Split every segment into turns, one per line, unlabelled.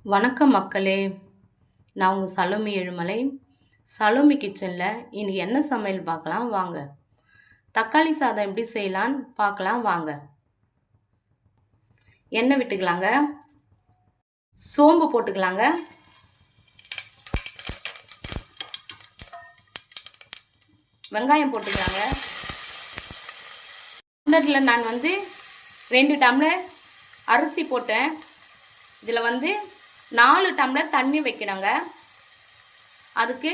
வணக்கம் மக்களே! நான் உங்க சலோமி ஏழுமலை. சலோமி கிச்சன்ல இன்னைக்கு என்ன சமையல் பார்க்கலாம் வாங்க. தக்காளி சாதம் எப்படி செய்யலான்னு பார்க்கலாம் வாங்க. எண்ணெய் விட்டுக்கலாங்க. சோம்பு போட்டுக்கலாங்க. வெங்காயம் போட்டுக்கலாங்க. டம்ளர்ல நான் 2 டம்ளர் அரிசி போட்டேன். இதில் 4 டம்ளர் தண்ணி வைக்கணுங்க. அதுக்கு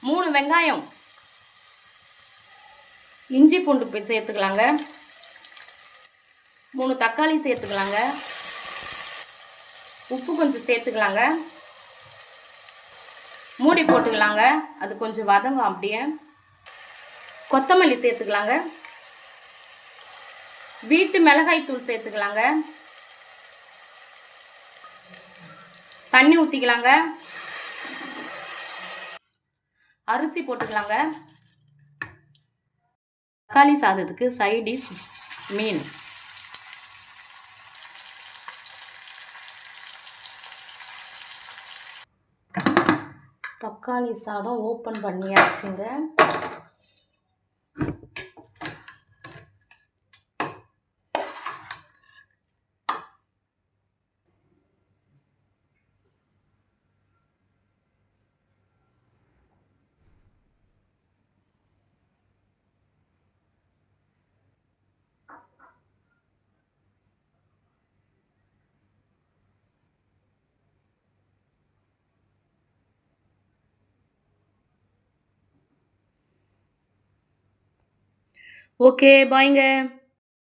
3 வெங்காயம், இஞ்சி பூண்டு சேர்த்துக்கலாங்க. 3 தக்காளி சேர்த்துக்கலாங்க. உப்பு கொஞ்சம் சேர்த்துக்கலாங்க. மூடி போட்டுக்கலாங்க. அது கொஞ்சம் வதங்கும் அப்படியே. கொத்தமல்லி சேர்த்துக்கலாங்க. வீட்டு மிளகாய் தூள் சேர்த்துக்கலாங்க. தண்ணி ஊற்றிக்கலாங்க. அரிசி போட்டுக்கலாங்க. தக்காளி சாதத்துக்கு சைட் டிஷ் மீன். தக்காளி சாதம் ஓப்பன் பண்ணியாச்சுங்க. ஓகே, பாய்ங்க.